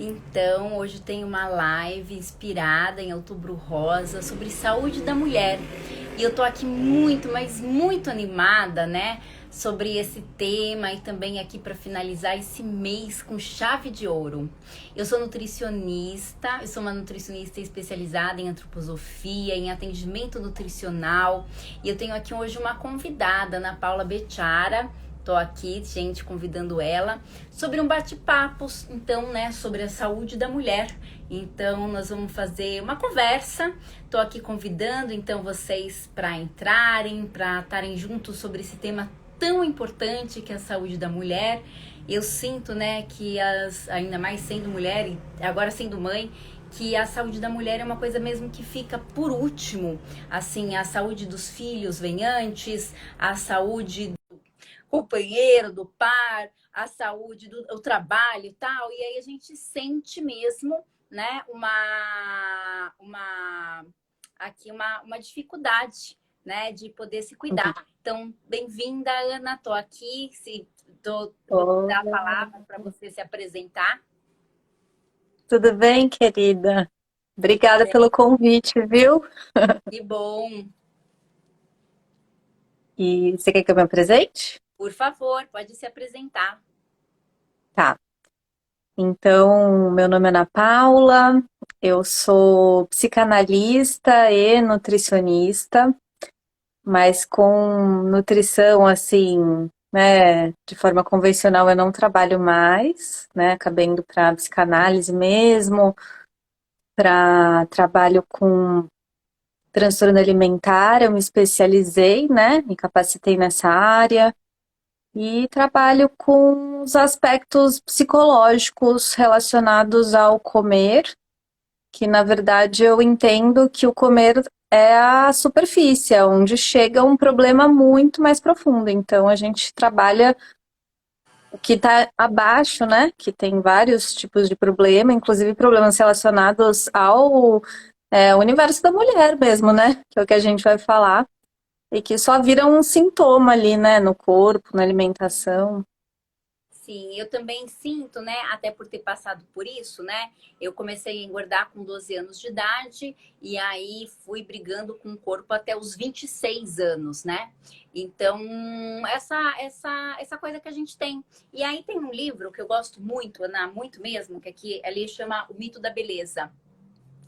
Então, hoje tem uma live inspirada em Outubro Rosa sobre saúde da mulher. E eu tô aqui muito, mas muito animada, né? Sobre esse tema e também aqui para finalizar esse mês com chave de ouro. Eu sou uma nutricionista especializada em antroposofia, em atendimento nutricional. E eu tenho aqui hoje uma convidada, Ana Paula Bechara. Tô aqui, gente, convidando ela sobre um bate-papo, então, né, sobre a saúde da mulher. Então, nós vamos fazer uma conversa. Tô aqui convidando, então, vocês para entrarem, para estarem juntos sobre esse tema tão importante que é a saúde da mulher. Eu sinto, né, que ainda mais sendo mulher e agora sendo mãe, que a saúde da mulher é uma coisa mesmo que fica por último. Assim, a saúde dos filhos vem antes, a saúde companheiro, do par, a saúde, o trabalho e tal. E aí a gente sente mesmo, né, uma dificuldade, né, de poder se cuidar. Então, bem-vinda, Ana, tô aqui, vou dar a Oi, palavra para você se apresentar. tudo bem, querida? Obrigada pelo convite, viu? Que bom. E você quer que eu me apresente? Por favor, pode se apresentar. Tá. Então, meu nome é Ana Paula, eu sou psicanalista e nutricionista, mas com nutrição, assim, né, de forma convencional eu não trabalho mais, né? Acabei indo para psicanálise mesmo, para trabalho com transtorno alimentar, eu me especializei, né? Me capacitei nessa área e trabalho com os aspectos psicológicos relacionados ao comer, que na verdade eu entendo que o comer é a superfície, é onde chega um problema muito mais profundo. Então a gente trabalha o que está abaixo, né? Que tem vários tipos de problema, inclusive problemas relacionados ao universo da mulher mesmo, né? Que é o que a gente vai falar. E que só vira um sintoma ali, né? No corpo, na alimentação. Sim, eu também sinto, né? Até por ter passado por isso, né? Eu comecei a engordar com 12 anos de idade e aí fui brigando com o corpo até os 26 anos, né? Então, essa coisa que a gente tem. E aí tem um livro que eu gosto muito, Ana, muito mesmo, que aqui ali chama O Mito da Beleza.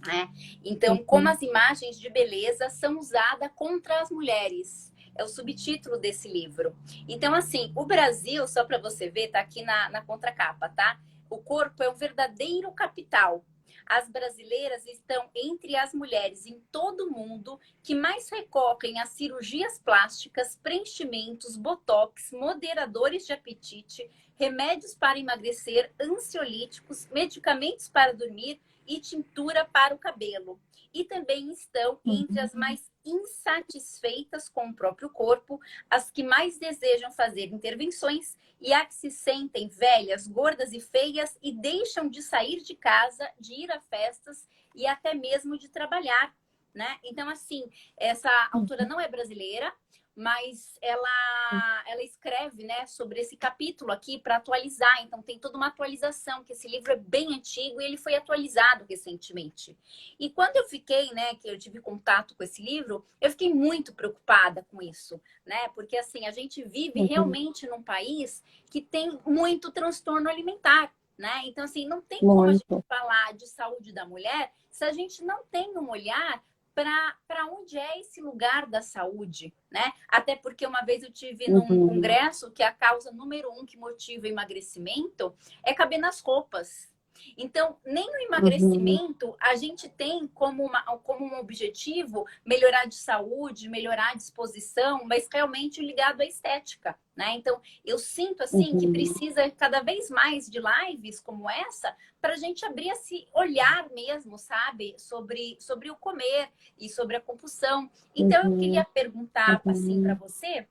Né? Então, como Uhum. as imagens de beleza são usadas contra as mulheres. É o subtítulo desse livro. Então, assim, o Brasil, só para você ver, tá aqui na contracapa, tá? O corpo é um verdadeiro capital. As brasileiras estão entre as mulheres em todo o mundo que mais recorrem a cirurgias plásticas, preenchimentos, botox, moderadores de apetite, remédios para emagrecer, ansiolíticos, medicamentos para dormir e tintura para o cabelo. E também estão entre as Uhum. mais insatisfeitas com o próprio corpo, as que mais desejam fazer intervenções e as que se sentem velhas, gordas e feias e deixam de sair de casa, de ir a festas e até mesmo de trabalhar, né? Então, assim, essa autora não é brasileira, mas ela escreve, né, sobre esse capítulo aqui para atualizar. Então tem toda uma atualização, que esse livro é bem antigo e ele foi atualizado recentemente. E quando eu fiquei, né, que eu tive contato com esse livro, eu fiquei muito preocupada com isso, né? Porque assim, a gente vive Uhum. realmente num país que tem muito transtorno alimentar. Né? Então, assim, não tem como a gente Muito. falar de saúde da mulher se a gente não tem um olhar para onde é esse lugar da saúde, né? Até porque uma vez eu tive num Uhum. congresso que a causa número um que motiva o emagrecimento é caber nas roupas. Então, nem no Uhum. emagrecimento a gente tem como um objetivo melhorar de saúde, melhorar a disposição, mas realmente ligado à estética, né? Então, eu sinto assim que Uhum. precisa cada vez mais de lives como essa para a gente abrir esse olhar mesmo, sabe, sobre o comer e sobre a compulsão. Então, eu queria Uhum. perguntar assim para Uhum. você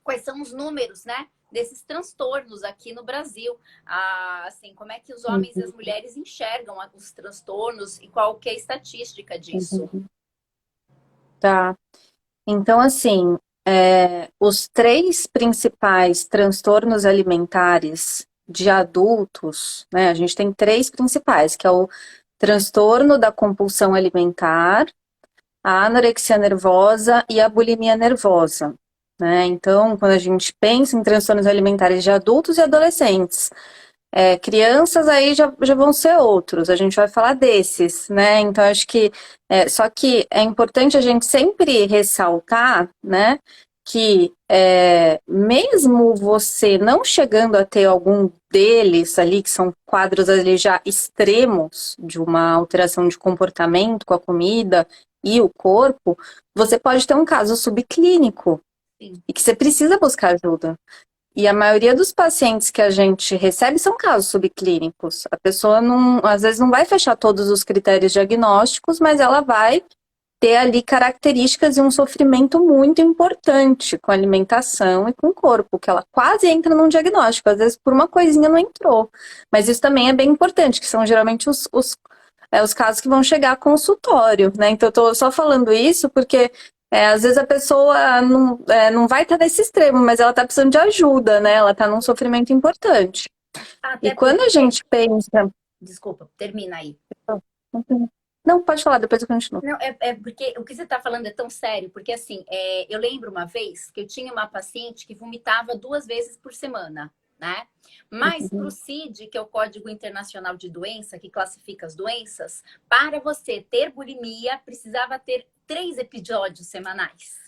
quais são os números, né? Desses transtornos aqui no Brasil. Ah, assim, como é que os homens e as Uhum. mulheres enxergam os transtornos e qual que é a estatística disso? Uhum. Tá. Então, os três principais transtornos alimentares de adultos, né, a gente tem três principais, que é o transtorno da compulsão alimentar, a anorexia nervosa e a bulimia nervosa, né? Então, quando a gente pensa em transtornos alimentares de adultos e adolescentes, crianças aí já vão ser outros, a gente vai falar desses, né? Então, acho que, só que é importante a gente sempre ressaltar, né, que mesmo você não chegando a ter algum deles ali, que são quadros ali já extremos de uma alteração de comportamento com a comida e o corpo, você pode ter um caso subclínico Sim. e que você precisa buscar ajuda. E a maioria dos pacientes que a gente recebe são casos subclínicos. A pessoa não, às vezes não vai fechar todos os critérios diagnósticos, mas ela vai ter ali características e um sofrimento muito importante com a alimentação e com o corpo, que ela quase entra num diagnóstico, às vezes por uma coisinha não entrou. Mas isso também é bem importante, que são geralmente os casos que vão chegar a consultório, né? Então eu tô só falando isso porque às vezes a pessoa não vai estar nesse extremo, mas ela está precisando de ajuda, né? Ela está num sofrimento importante. E Até quando a porque... gente pensa... Desculpa, termina aí. Não, pode falar, depois eu continuo. Não, é porque o que você está falando é tão sério, porque assim, eu lembro uma vez que eu tinha uma paciente que vomitava 2 vezes por semana, né? Mas para o CID, que é o Código Internacional de Doença, que classifica as doenças, para você ter bulimia, precisava ter 3 episódios semanais.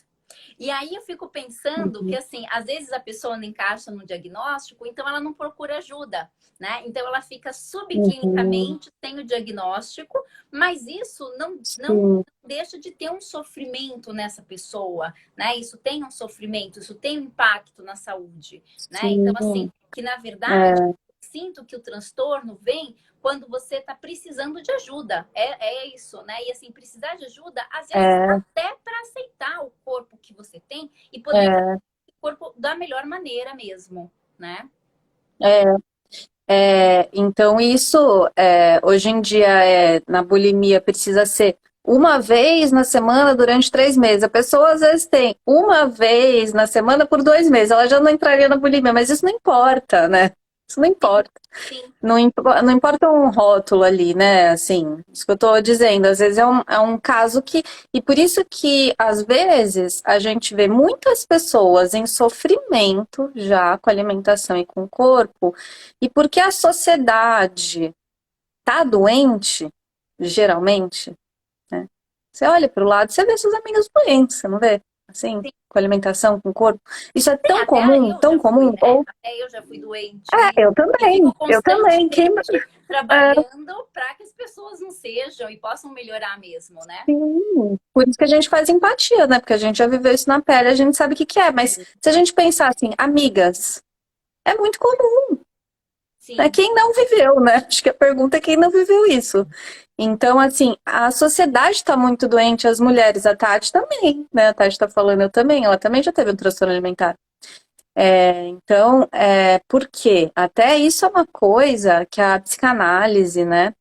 E aí eu fico pensando que, assim, às vezes a pessoa não encaixa no diagnóstico, então ela não procura ajuda, né? Então ela fica subclinicamente sem o diagnóstico, mas isso não deixa de ter um sofrimento nessa pessoa, né? Isso tem um sofrimento, isso tem um impacto na saúde, né? Então, assim, que na verdade, sinto que o transtorno vem quando você está precisando de ajuda. É isso, né? E assim, precisar de ajuda, às vezes, até para aceitar o corpo que você tem e poder fazer o corpo da melhor maneira mesmo, né? Então isso, hoje em dia, na bulimia, precisa ser uma vez na semana durante 3 meses. A pessoa, às vezes, tem uma vez na semana por 2 meses. Ela já não entraria na bulimia, mas isso não importa, né? Isso não importa. Sim. Não importa um rótulo ali, né? Assim, isso que eu tô dizendo. Às vezes é um caso que... E por isso que, às vezes, a gente vê muitas pessoas em sofrimento já com a alimentação e com o corpo, e porque a sociedade tá doente, geralmente, né? Você olha para o lado, você vê seus amigos doentes, você não vê? Assim, com alimentação, com o corpo. Isso é Sim, tão até comum, eu tão já fui, comum. né? Até eu já fui doente Eu e também, fico eu também. constantemente trabalhando para que as pessoas não sejam e possam melhorar mesmo, né? Sim, por isso que a gente faz empatia, né? Porque a gente já viveu isso na pele, a gente sabe o que que é. Mas se a gente pensar assim, amigas, é muito comum, né? Sim, Quem não viveu, né? Acho que a pergunta é quem não viveu isso. Então, assim, a sociedade está muito doente, as mulheres, a Tati também, né? A Tati está falando, eu também, ela também já teve um transtorno alimentar. Então, por quê? Até isso é uma coisa que a psicanálise, né,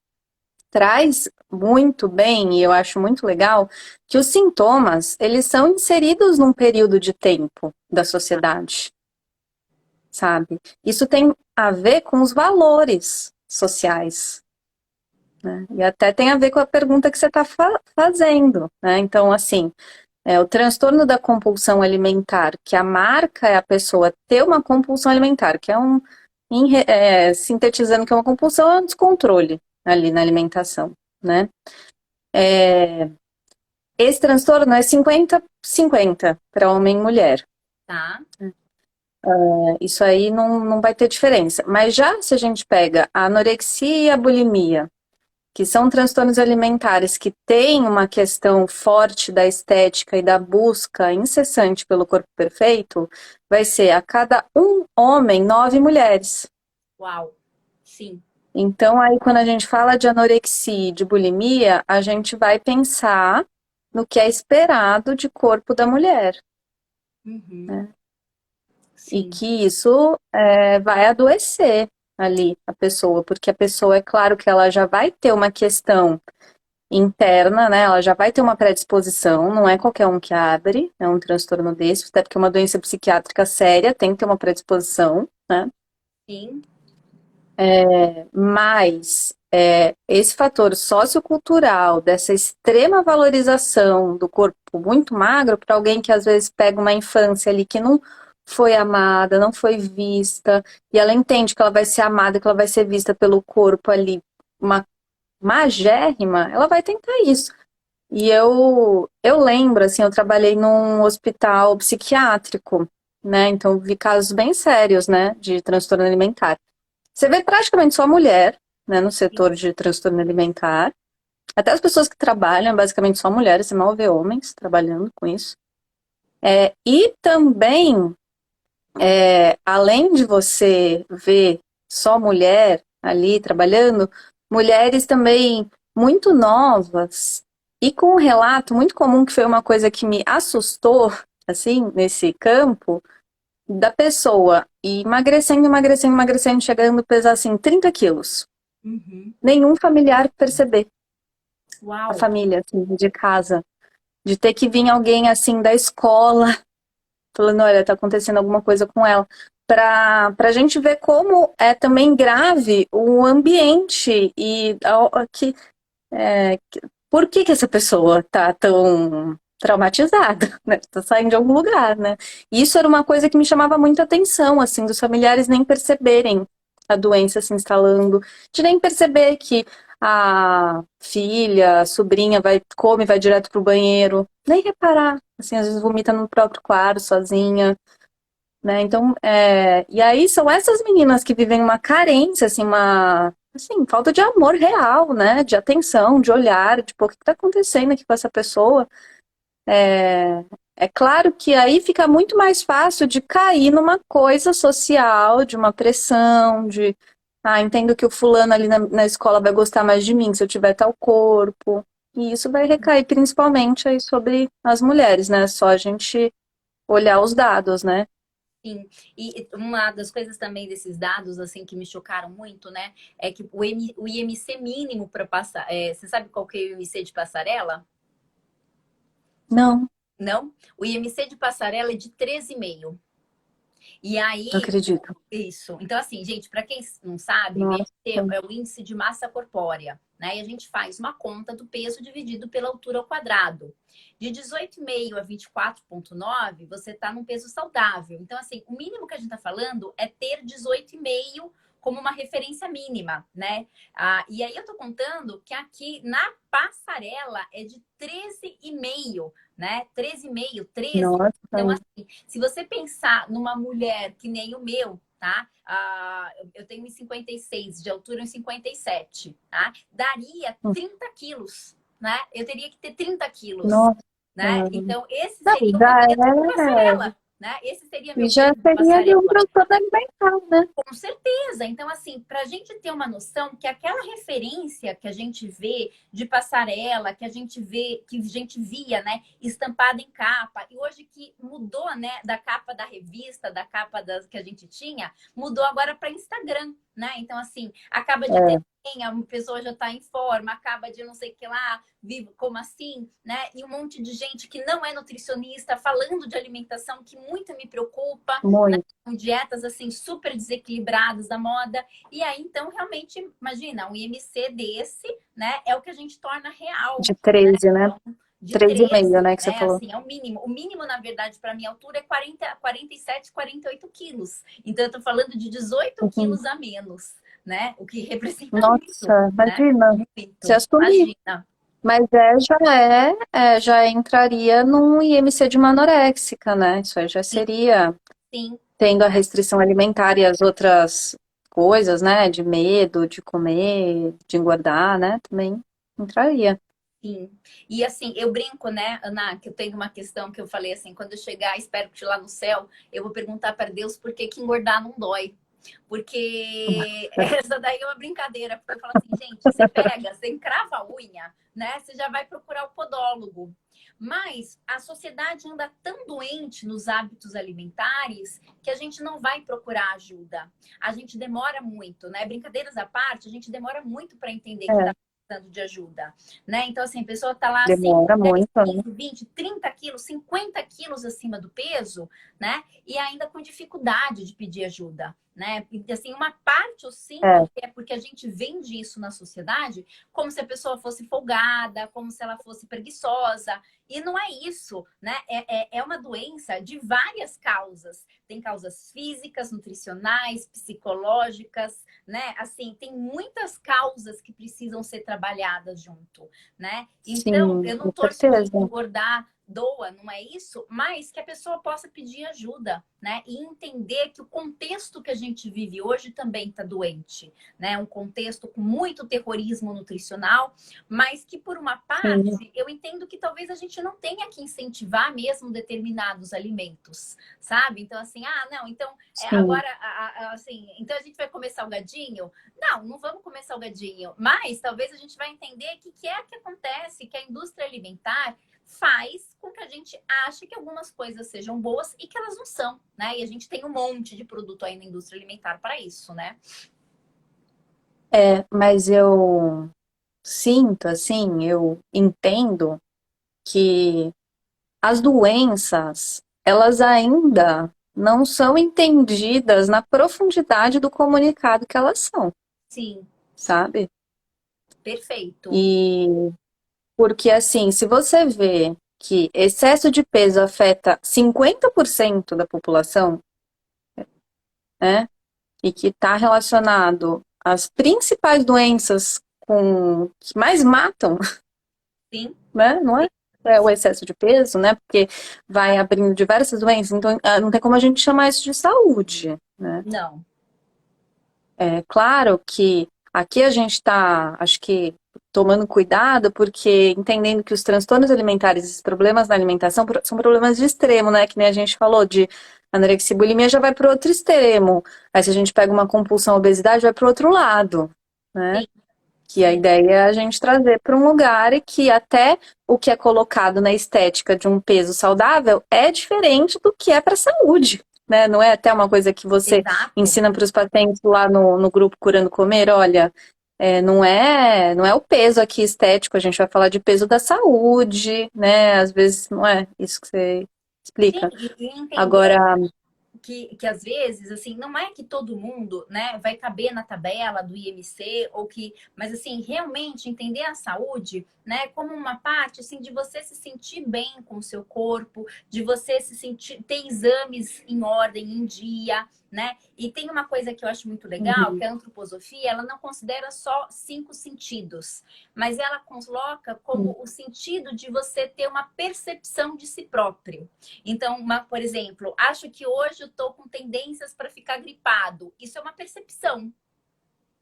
traz muito bem, e eu acho muito legal, que os sintomas, eles são inseridos num período de tempo da sociedade, sabe? Isso tem a ver com os valores sociais, né? E até tem a ver com a pergunta que você está fazendo, né? Então, assim, o transtorno da compulsão alimentar, que a marca é a pessoa ter uma compulsão alimentar, que sintetizando que é uma compulsão, é um descontrole ali na alimentação, né? Esse transtorno é 50-50 para homem e mulher. tá. Isso aí não vai ter diferença. Mas já se a gente pega a anorexia e a bulimia, que são transtornos alimentares que têm uma questão forte da estética e da busca incessante pelo corpo perfeito, vai ser a cada um homem, 9 mulheres. Uau, sim. Então, aí, quando a gente fala de anorexia e de bulimia, a gente vai pensar no que é esperado de corpo da mulher. Uhum. Né? E Sim, que isso vai adoecer ali a pessoa, porque a pessoa, é claro que ela já vai ter uma questão interna, né? Ela já vai ter uma predisposição, não é qualquer um que abre, é um transtorno desse, até porque uma doença psiquiátrica séria tem que ter uma predisposição, né? sim. Mas esse fator sociocultural, dessa extrema valorização do corpo muito magro, para alguém que às vezes pega uma infância ali que não foi amada, não foi vista, e ela entende que ela vai ser amada, que ela vai ser vista pelo corpo ali, uma magérrima, ela vai tentar isso. E eu lembro, assim, eu trabalhei num hospital psiquiátrico, né? Então vi casos bem sérios, né, de transtorno alimentar. Você vê praticamente só mulher, né, no setor de transtorno alimentar. Até as pessoas que trabalham, basicamente só mulheres, você mal vê homens trabalhando com isso. E também, além de você ver só mulher ali trabalhando, mulheres também muito novas e com um relato muito comum que foi uma coisa que me assustou, assim, nesse campo, da pessoa e emagrecendo, emagrecendo, emagrecendo, chegando a pesar assim 30 quilos. Uhum. Nenhum familiar perceber, a Uau! família assim, de casa, de ter que vir alguém assim da escola falando, olha, tá acontecendo alguma coisa com ela. Para a gente ver como é também grave o ambiente e por que essa pessoa tá tão traumatizada, né? Tá saindo de algum lugar, né? E isso era uma coisa que me chamava muita atenção, assim, dos familiares nem perceberem a doença se instalando, de nem perceber que a filha, a sobrinha come, vai direto pro banheiro, nem reparar, assim, às vezes vomita no próprio quarto, sozinha, né? Então, e aí são essas meninas que vivem uma carência, assim, uma, assim, falta de amor real, né? De atenção, de olhar, tipo, o que está acontecendo aqui com essa pessoa? É claro que aí fica muito mais fácil de cair numa coisa social, de uma pressão, entendo que o fulano ali na escola vai gostar mais de mim se eu tiver tal corpo. E isso vai recair principalmente aí sobre as mulheres, né? Só a gente olhar os dados, né? Sim, e uma das coisas também desses dados, assim, que me chocaram muito, né, é que o IMC mínimo para passar, você sabe qual que é o IMC de passarela? Não, Não? O IMC de passarela é de 13,5. E não aí, acredito. isso. Então, assim, gente, para quem não sabe, o Nossa, IMC é o índice de massa corpórea, né? E a gente faz uma conta do peso dividido pela altura ao quadrado. De 18,5 a 24,9, você está num peso saudável. Então, assim, o mínimo que a gente está falando é ter 18,5 como uma referência mínima, né? E aí eu tô contando que aqui na passarela é de 13,5, né? 13,5, 13. Então, nossa, assim, se você pensar numa mulher que nem o meu, tá? Eu tenho 1,56 de altura, 1,57, tá? Daria 30 quilos, né? Eu teria que ter 30 quilos, nossa. né? Então, esse Não, seria o meu já peso de é, passarela, né? Esse seria e meu já peso de seria de um passarela. transtorno alimentar, né? Com certeza. Então, assim, para a gente ter uma noção que aquela referência que a gente vê de passarela, que a gente vê, que a gente via, né, estampada em capa, e hoje que mudou, né, da capa da revista, da capa que a gente tinha, mudou agora para Instagram, né? Então, assim, acaba de ter a pessoa já está em forma, acaba de não sei o que lá, vivo como assim, né? E um monte de gente que não é nutricionista falando de alimentação que muito me preocupa, Muito. com dietas assim super desequilibradas da moda. E aí, então, realmente, imagina, um IMC desse, né, é o que a gente torna real, De né? 13, né? Então, de 13,5, 13, né, que você né? falou. Assim, é o mínimo. O mínimo, na verdade, para minha altura é 47, 48 quilos. Então, eu tô falando de 18 Uhum. quilos a menos, né? O que representa muito, Nossa, né? imagina, se Muito. assumir. Imagina. Mas já entraria num IMC de uma anoréxica, né? Isso aí já Sim, seria sim. tendo a restrição alimentar e as outras coisas, né? De medo, de comer, de engordar, né? Também entraria. Sim. E assim, eu brinco, né, Ana, que eu tenho uma questão que eu falei assim, quando eu chegar, espero que lá no céu, eu vou perguntar para Deus por que que engordar não dói. Porque essa daí é uma brincadeira, porque eu falo assim, gente, você pega, você encrava a unha, né? Você já vai procurar o podólogo. Mas a sociedade anda tão doente nos hábitos alimentares que a gente não vai procurar ajuda. A gente demora muito, né? Brincadeiras à parte, a gente demora muito para entender que está É, precisando de ajuda, né? Então, assim, a pessoa tá lá 5, demora 10, muito, né? 15, 20, 30 quilos, 50 quilos acima do peso, né? E ainda com dificuldade de pedir ajuda. né? E, assim, uma parte eu É, sinto que é porque a gente vende isso na sociedade como se a pessoa fosse folgada, como se ela fosse preguiçosa. E não é isso, né? É uma doença de várias causas. Tem causas físicas, nutricionais, psicológicas, né? Assim, tem muitas causas que precisam ser trabalhadas junto, né? Então, sim, eu não com torço que certeza. engordar doa, não é isso, mas que a pessoa possa pedir ajuda, né? E entender que o contexto que a gente vive hoje também está doente, né? Um contexto com muito terrorismo nutricional, mas que por uma Sim, parte eu entendo que talvez a gente não tenha que incentivar mesmo determinados alimentos, sabe? Então assim, não, então sim. agora assim, então a gente vai comer salgadinho? Não, não vamos comer salgadinho, mas talvez a gente vai entender que é que acontece, que a indústria alimentar faz com que a gente ache que algumas coisas sejam boas e que elas não são, né? E a gente tem um monte de produto aí na indústria alimentar para isso, né? Mas eu sinto, assim, eu entendo que as doenças, elas ainda não são entendidas na profundidade do comunicado que elas são, Sim, sabe? perfeito. E porque, assim, se você vê que excesso de peso afeta 50% da população, né? E que está relacionado às principais doenças que mais matam, Sim, né? Não é? sim, É o excesso de peso, né? Porque vai abrindo diversas doenças, então não tem como a gente chamar isso de saúde, né? não. É claro que aqui a gente está, acho que, tomando cuidado, porque entendendo que os transtornos alimentares, esses problemas na alimentação, são problemas de extremo, né? Que nem a gente falou de anorexia e bulimia já vai para o outro extremo. Aí se a gente pega uma compulsão, obesidade, vai para o outro lado, né? Sim, Que a sim, ideia é a gente trazer para um lugar e que até o que é colocado na estética de um peso saudável é diferente do que é para a saúde, né? Não é até uma coisa que você exato. ensina para os pacientes lá no grupo Curando Comer, olha, não é o peso aqui estético, a gente vai falar de peso da saúde, né? Às vezes não é isso que você Sim, explica. e entender Agora, que às vezes, assim, não é que todo mundo, né, vai caber na tabela do IMC ou que, mas assim, realmente entender a saúde, né, como uma parte assim de você se sentir bem com o seu corpo, de você se sentir ter exames em ordem, em dia, né? E tem uma coisa que eu acho muito legal, uhum, que a antroposofia, ela não considera só 5 sentidos, mas ela coloca como o sentido de você ter uma percepção de si próprio. Então, por exemplo, acho que hoje eu estou com tendências para ficar gripado. Isso é uma percepção.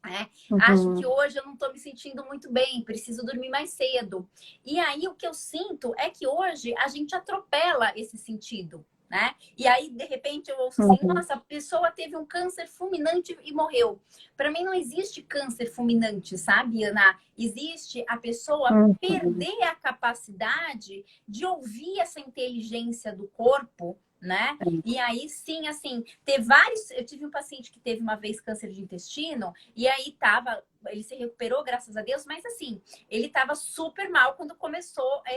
Né? Acho que uhum, hoje eu não estou me sentindo muito bem, preciso dormir mais cedo. E aí o que eu sinto é que hoje a gente atropela esse sentido. Né? E aí, de repente, eu ouço assim: uhum, nossa, a pessoa teve um câncer fulminante e morreu. Para mim, não existe câncer fulminante, sabe, Ana? Existe a pessoa uhum, perder a capacidade de ouvir essa inteligência do corpo, né? E aí sim, assim, ter vários. Eu tive um paciente que teve uma vez câncer de intestino, e aí ele se recuperou, graças a Deus, mas assim, ele tava super mal quando começou a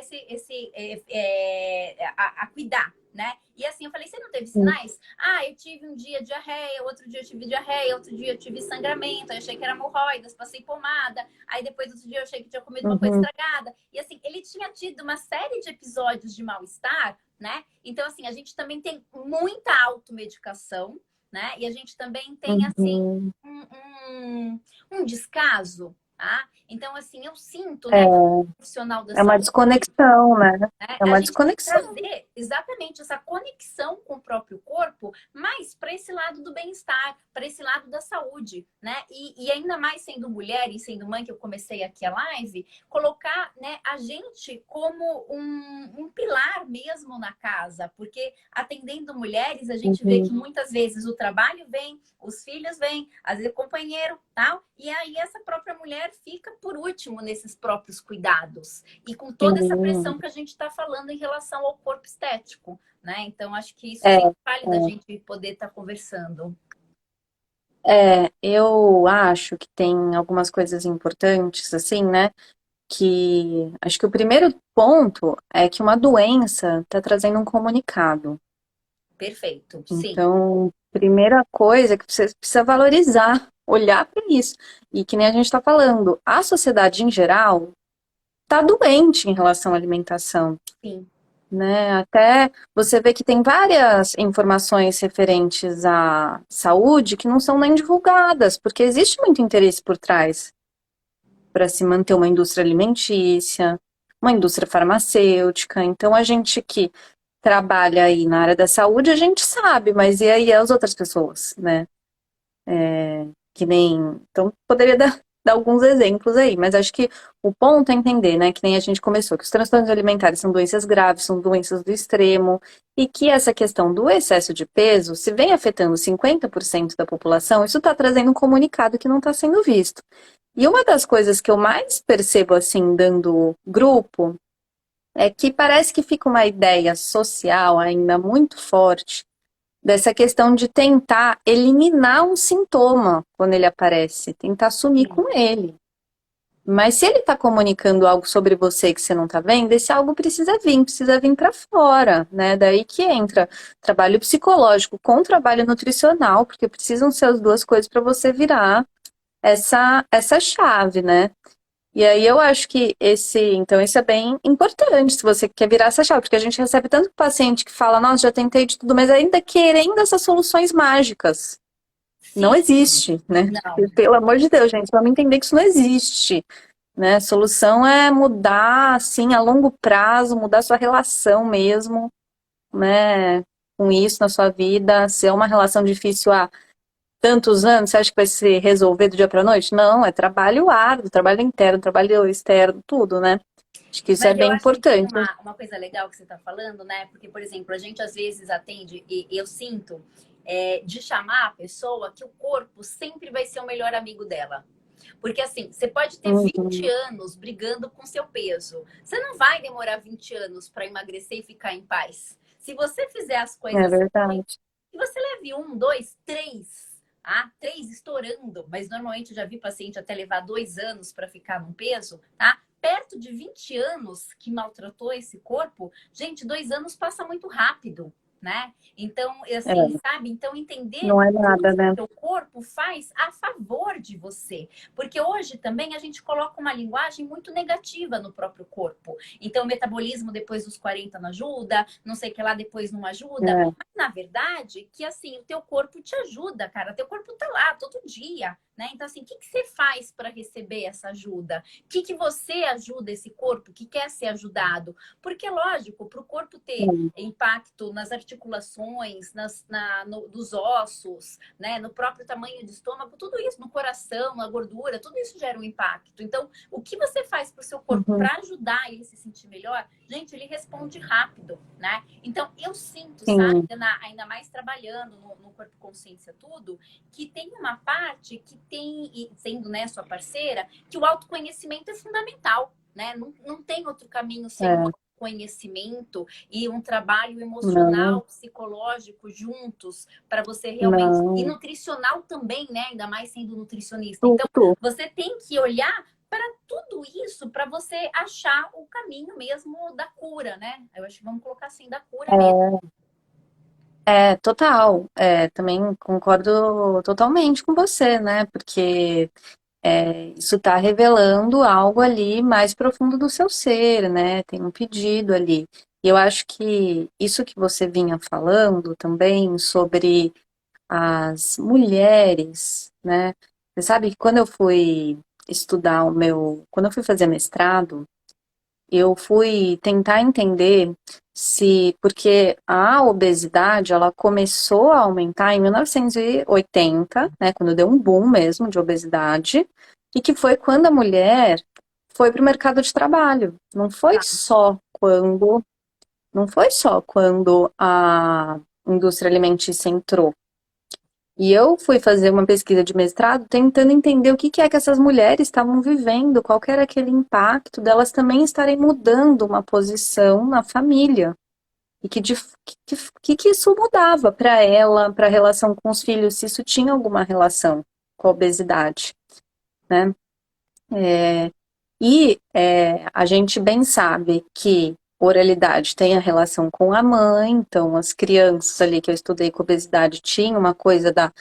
cuidar, né? E assim, eu falei, você não teve uhum, sinais? Ah, eu tive um dia diarreia, outro dia eu tive diarreia, outro dia eu tive sangramento, aí eu achei que era hemorroidas, passei pomada, aí depois outro dia eu achei que tinha comido uma coisa uhum, estragada. E assim, ele tinha tido uma série de episódios de mal-estar, né? Então, assim, a gente também tem muita automedicação, né? E a gente também tem, assim, uhum. um, um, um descaso, tá? Então, assim, eu sinto, É, né, como profissional da é uma saúde, desconexão, né? né? É A uma gente tem que desconexão. trazer exatamente essa conexão com o próprio corpo, mas para esse lado do bem-estar, para esse lado da saúde, né? E ainda mais sendo mulher e sendo mãe, que eu comecei aqui a live, colocar, né, a gente como um pilar mesmo na casa, porque atendendo mulheres, a gente vê que Uhum, muitas vezes o trabalho vem, os filhos vêm, às vezes o companheiro, tal, e aí essa própria mulher fica por último nesses próprios cuidados e com toda essa sim. pressão que a gente está falando em relação ao corpo estético, né? Então, acho que isso É, sempre vale da gente poder estar conversando. eu acho que tem algumas coisas importantes, assim, né? Que acho que o primeiro ponto é que uma doença está trazendo um comunicado, Perfeito. Sim, Então, primeira coisa é que você precisa valorizar, olhar para isso. E que nem a gente está falando, a sociedade em geral está doente em relação à alimentação, sim. né? Até você vê que tem várias informações referentes à saúde que não são nem divulgadas, porque existe muito interesse por trás para se manter uma indústria alimentícia, uma indústria farmacêutica. Então, a gente que trabalha aí na área da saúde, a gente sabe, mas e aí as outras pessoas, né? Que nem. Então, poderia dar alguns exemplos aí, mas acho que o ponto é entender, né? Que nem a gente começou, que os transtornos alimentares são doenças graves, são doenças do extremo, e que essa questão do excesso de peso, se vem afetando 50% da população, isso está trazendo um comunicado que não está sendo visto. E uma das coisas que eu mais percebo, assim, dando grupo, é que parece que fica uma ideia social ainda muito forte dessa questão de tentar eliminar um sintoma quando ele aparece, tentar sumir Sim. com ele. Mas se ele está comunicando algo sobre você que você não está vendo, esse algo precisa vir para fora, né? Daí que entra trabalho psicológico com trabalho nutricional, porque precisam ser as duas coisas para você virar essa chave, né? E aí eu acho que então isso é bem importante se você quer virar essa chave, porque a gente recebe tanto paciente que fala, nossa, já tentei de tudo, mas ainda querendo essas soluções mágicas. Não Sim. existe, né? Não. Pelo amor de Deus, gente, vamos entender que isso não existe, né? Solução é mudar, assim, a longo prazo, mudar sua relação mesmo, né? Com isso na sua vida, se é uma relação difícil há tantos anos, você acha que vai se resolver do dia para noite? Não, é trabalho árduo, trabalho interno, trabalho externo, tudo, né? Acho que isso é Mas eu bem acho que tem importante. uma coisa legal que você está falando, né? Porque, por exemplo, a gente às vezes atende, e eu sinto, de chamar a pessoa que o corpo sempre vai ser o melhor amigo dela. Porque assim, você pode ter 20 Uhum, anos brigando com seu peso. Você não vai demorar 20 anos para emagrecer e ficar em paz. Se você fizer as é coisas verdade. que você leve um, dois, três, três estourando, mas normalmente eu já vi paciente até levar 2 anos para ficar num peso, tá? Perto de 20 anos que maltratou esse corpo, gente, 2 anos passa muito rápido, né? Então, assim, É, sabe? Então, entender não é tudo nada, que né? o seu corpo faz a favor de você. Porque hoje também a gente coloca uma linguagem muito negativa no próprio corpo. Então, o metabolismo depois dos 40 não ajuda, não sei o que lá depois não ajuda. É, Mas, na verdade, que assim, o teu corpo te ajuda, cara. Teu corpo tá lá todo dia, né? Então, assim, o que você faz para receber essa ajuda? O que você ajuda esse corpo que quer ser ajudado? Porque, lógico, para o corpo ter impacto nas articulações, dos ossos, né? No próprio tamanho do estômago, tudo isso, no coração, na gordura, tudo isso gera um impacto. Então, o que você faz para o seu corpo uhum, para ajudar ele se sentir melhor? Gente, ele responde rápido, né? Então, eu sinto, sabe, sim, ainda mais trabalhando no Corpo Consciência Tudo, que tem uma parte que tem, e sendo, né, sua parceira, que o autoconhecimento é fundamental, né? Não tem outro caminho sem um é, conhecimento e um trabalho não, emocional, psicológico juntos para você realmente e não, nutricional também, né? Ainda mais sendo nutricionista. Então, tudo. você tem que olhar para tudo isso para você achar o caminho mesmo da cura, né? Eu acho que vamos colocar assim, da cura mesmo. Total, também concordo totalmente com você, né? Porque isso está revelando algo ali mais profundo do seu ser, né? Tem um pedido ali. E eu acho que isso que você vinha falando também sobre as mulheres, né? Você sabe que quando eu fui quando eu fui fazer mestrado, eu fui tentar entender porque a obesidade, ela começou a aumentar em 1980, né, quando deu um boom mesmo de obesidade, e que foi quando a mulher foi para o mercado de trabalho. Tá. Não foi só quando a indústria alimentícia entrou. E eu fui fazer uma pesquisa de mestrado tentando entender o que é que essas mulheres estavam vivendo, qual que era aquele impacto delas também estarem mudando uma posição na família. E que isso mudava para ela, para a relação com os filhos, se isso tinha alguma relação com a obesidade, né? A gente bem sabe que oralidade tem a relação com a mãe, então as crianças ali que eu estudei com obesidade tinham uma coisa da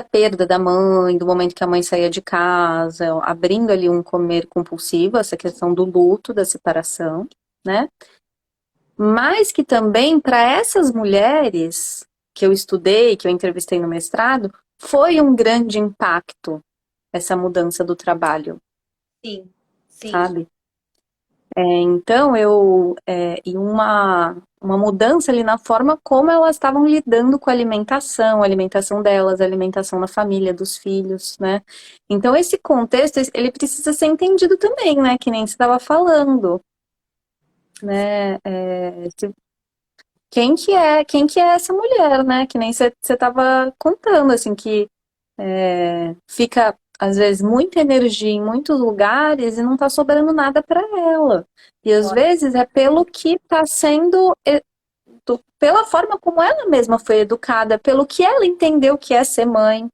perda da mãe, do momento que a mãe saía de casa, abrindo ali um comer compulsivo, essa questão do luto, da separação, né? Mas que também para essas mulheres que eu estudei, que eu entrevistei no mestrado, foi um grande impacto essa mudança do trabalho, Sim, sim. sabe? Então, e uma mudança ali na forma como elas estavam lidando com a alimentação delas, a alimentação da família, dos filhos, né? Então, esse contexto, ele precisa ser entendido também, né? Que nem você estava falando, né? Quem que é essa mulher, né? Que nem você estava contando, assim, que fica, às vezes, muita energia em muitos lugares e não tá sobrando nada para ela. E às vezes é pelo que está sendo, pela forma como ela mesma foi educada, pelo que ela entendeu que é ser mãe.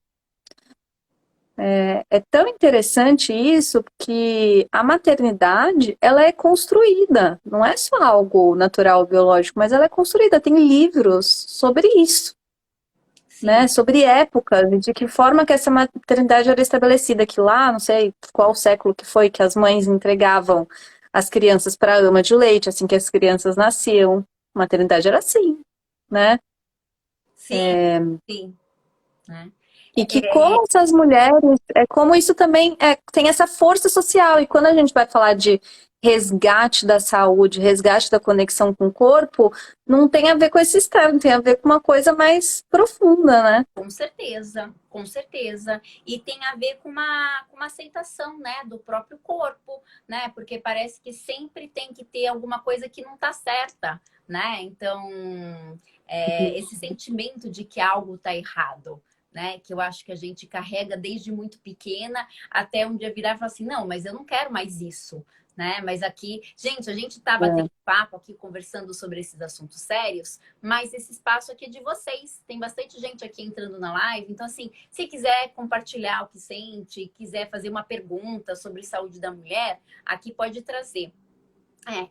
É tão interessante isso que a maternidade, ela é construída, não é só algo natural, biológico, mas ela é construída. Tem livros sobre isso, Sim. né, sobre épocas e de que forma que essa maternidade era estabelecida, que lá, não sei qual século que foi, que as mães entregavam as crianças para a ama de leite, assim que as crianças nasciam. A maternidade era assim, né? Sim, sim, né? E que como essas mulheres, como isso também tem essa força social. E quando a gente vai falar de resgate da saúde, resgate da conexão com o corpo, não tem a ver com esse externo, tem a ver com uma coisa mais profunda, né? Com certeza, com certeza. E tem a ver com uma aceitação, né, do próprio corpo, né? Porque parece que sempre tem que ter alguma coisa que não tá certa, né? Então, esse sentimento de que algo tá errado, né? Que eu acho que a gente carrega desde muito pequena até um dia virar e falar assim, não, mas eu não quero mais isso. Né? Mas aqui, gente, a gente tá batendo papo aqui, conversando sobre esses assuntos sérios, mas esse espaço aqui é de vocês. Tem bastante gente aqui entrando na live. Então, assim, se quiser compartilhar o que sente, quiser fazer uma pergunta sobre saúde da mulher, aqui pode trazer.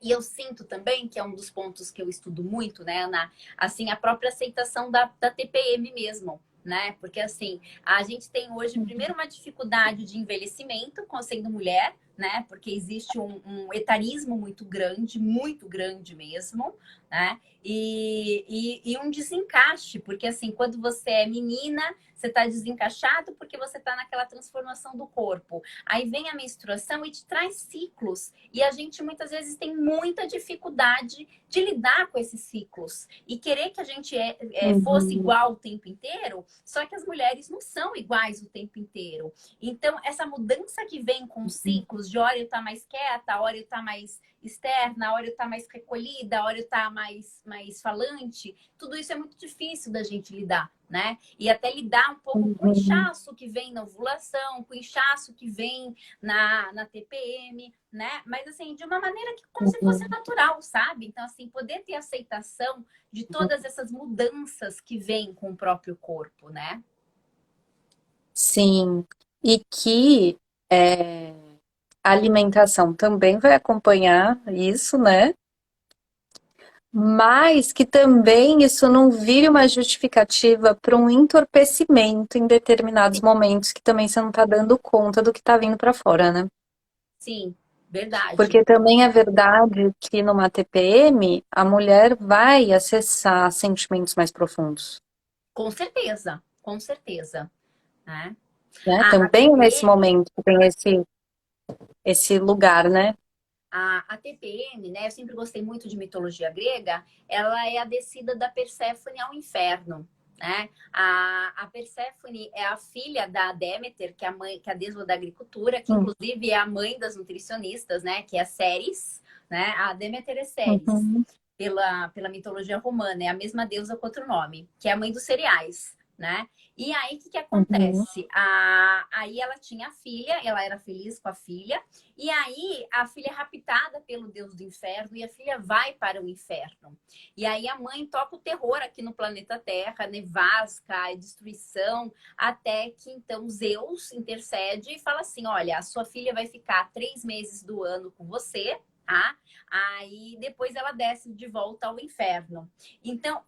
E eu sinto também que é um dos pontos que eu estudo muito, né, Ana? Assim, a própria aceitação da TPM mesmo. Né? Porque assim, a gente tem hoje, primeiro, uma dificuldade de envelhecimento com sendo mulher, né? Porque existe um etarismo muito grande mesmo, né? E um desencaixe, porque assim, quando você é menina, você está desencaixado porque você está naquela transformação do corpo. Aí vem a menstruação e te traz ciclos. E a gente muitas vezes tem muita dificuldade de lidar com esses ciclos. E querer que a gente fosse igual o tempo inteiro, só que as mulheres não são iguais o tempo inteiro. Então, essa mudança que vem com os ciclos, de hora eu estar mais quieta, a hora eu estar mais externa, a hora eu estar mais recolhida, a hora eu estar mais falante, tudo isso é muito difícil da gente lidar, né? E até lidar um pouco com o inchaço que vem na ovulação, com o inchaço que vem na TPM, né? Mas assim, de uma maneira que como se fosse natural, sabe? Então, assim, poder ter aceitação de todas essas mudanças que vêm com o próprio corpo, né? Sim. E que a alimentação também vai acompanhar isso, né? Mas que também isso não vire uma justificativa para um entorpecimento em determinados momentos que também você não está dando conta do que está vindo para fora, né? Sim, verdade. Porque também é verdade que numa TPM a mulher vai acessar sentimentos mais profundos, Com certeza, com certeza, né? né? A Também nesse TPM, momento que tem esse lugar, né? a TPM, né? Eu sempre gostei muito de mitologia grega. Ela é a descida da Perséfone ao inferno, né? A Perséfone é a filha da Deméter, que é a mãe, que é a deusa da agricultura, que inclusive é a mãe das nutricionistas, né? Que é a Ceres, né? A Deméter é Ceres. Uhum, Pela mitologia romana, é a mesma deusa com outro nome, que é a mãe dos cereais, né? E aí, o que uhum, acontece? Aí ela tinha a filha, ela era feliz com a filha, e aí a filha é raptada pelo deus do inferno e a filha vai para o inferno. E aí a mãe toca o terror aqui no planeta Terra, nevasca, destruição, até que então Zeus intercede e fala assim: olha, a sua filha vai ficar 3 meses do ano com você. tá? Aí depois ela desce de volta ao inferno. Então,